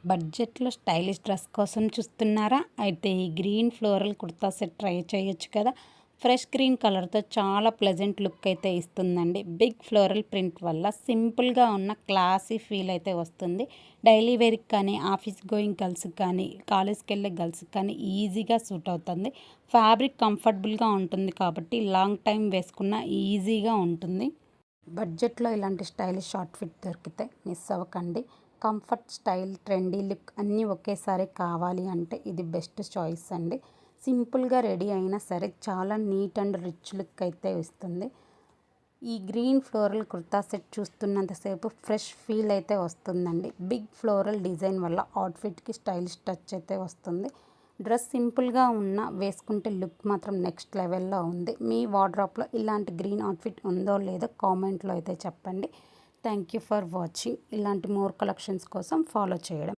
బడ్జెట్లో stylish dress కోసం చూస్తున్నారా? అయితే ఈ green floral kurta set try చేయొచ్చు కదా. ఫ్రెష్ గ్రీన్ కలర్తో చాలా ప్లెజెంట్ లుక్ అయితే ఇస్తుందండి. బిగ్ ఫ్లోరల్ ప్రింట్ వల్ల సింపుల్గా ఉన్న క్లాసీ ఫీల్ అయితే వస్తుంది. డైలీ వేర్కి కానీ, ఆఫీస్ గోయింగ్ గర్ల్స్కి కానీ, కాలేజ్కి వెళ్ళే గర్ల్స్కి కానీ ఈజీగా సూట్ అవుతుంది. ఫ్యాబ్రిక్ కంఫర్టబుల్గా ఉంటుంది కాబట్టి లాంగ్ టైం వేసుకున్న ఈజీగా ఉంటుంది. బడ్జెట్లో ఇలాంటి స్టైలిష్ అవుట్ఫిట్ దొరికితే మిస్ అవ్వకండి. కంఫర్ట్, స్టైల్, ట్రెండీ లుక్ అన్నీ ఒకేసారి కావాలి అంటే ఇది బెస్ట్ చాయిస్ అండి. సింపుల్గా రెడీ అయినా సరే చాలా నీట్ అండ్ రిచ్ లుక్ అయితే ఇస్తుంది. ఈ గ్రీన్ ఫ్లోరల్ కుర్తా సెట్ చూస్తున్నంతసేపు ఫ్రెష్ ఫీల్ అయితే వస్తుందండి. బిగ్ ఫ్లోరల్ డిజైన్ వల్ల అవుట్ఫిట్కి స్టైలిష్ టచ్ అయితే వస్తుంది. డ్రెస్ సింపుల్గా ఉన్న వేసుకుంటే లుక్ మాత్రం నెక్స్ట్ లెవెల్లో ఉంది. మీ వార్డ్రోబ్లో ఇలాంటి గ్రీన్ అవుట్ఫిట్ ఉందో లేదో కామెంట్లో అయితే చెప్పండి. Thank you for watching. ఇలాంటి మోర్ కలెక్షన్స్ కోసం ఫాలో చేయడం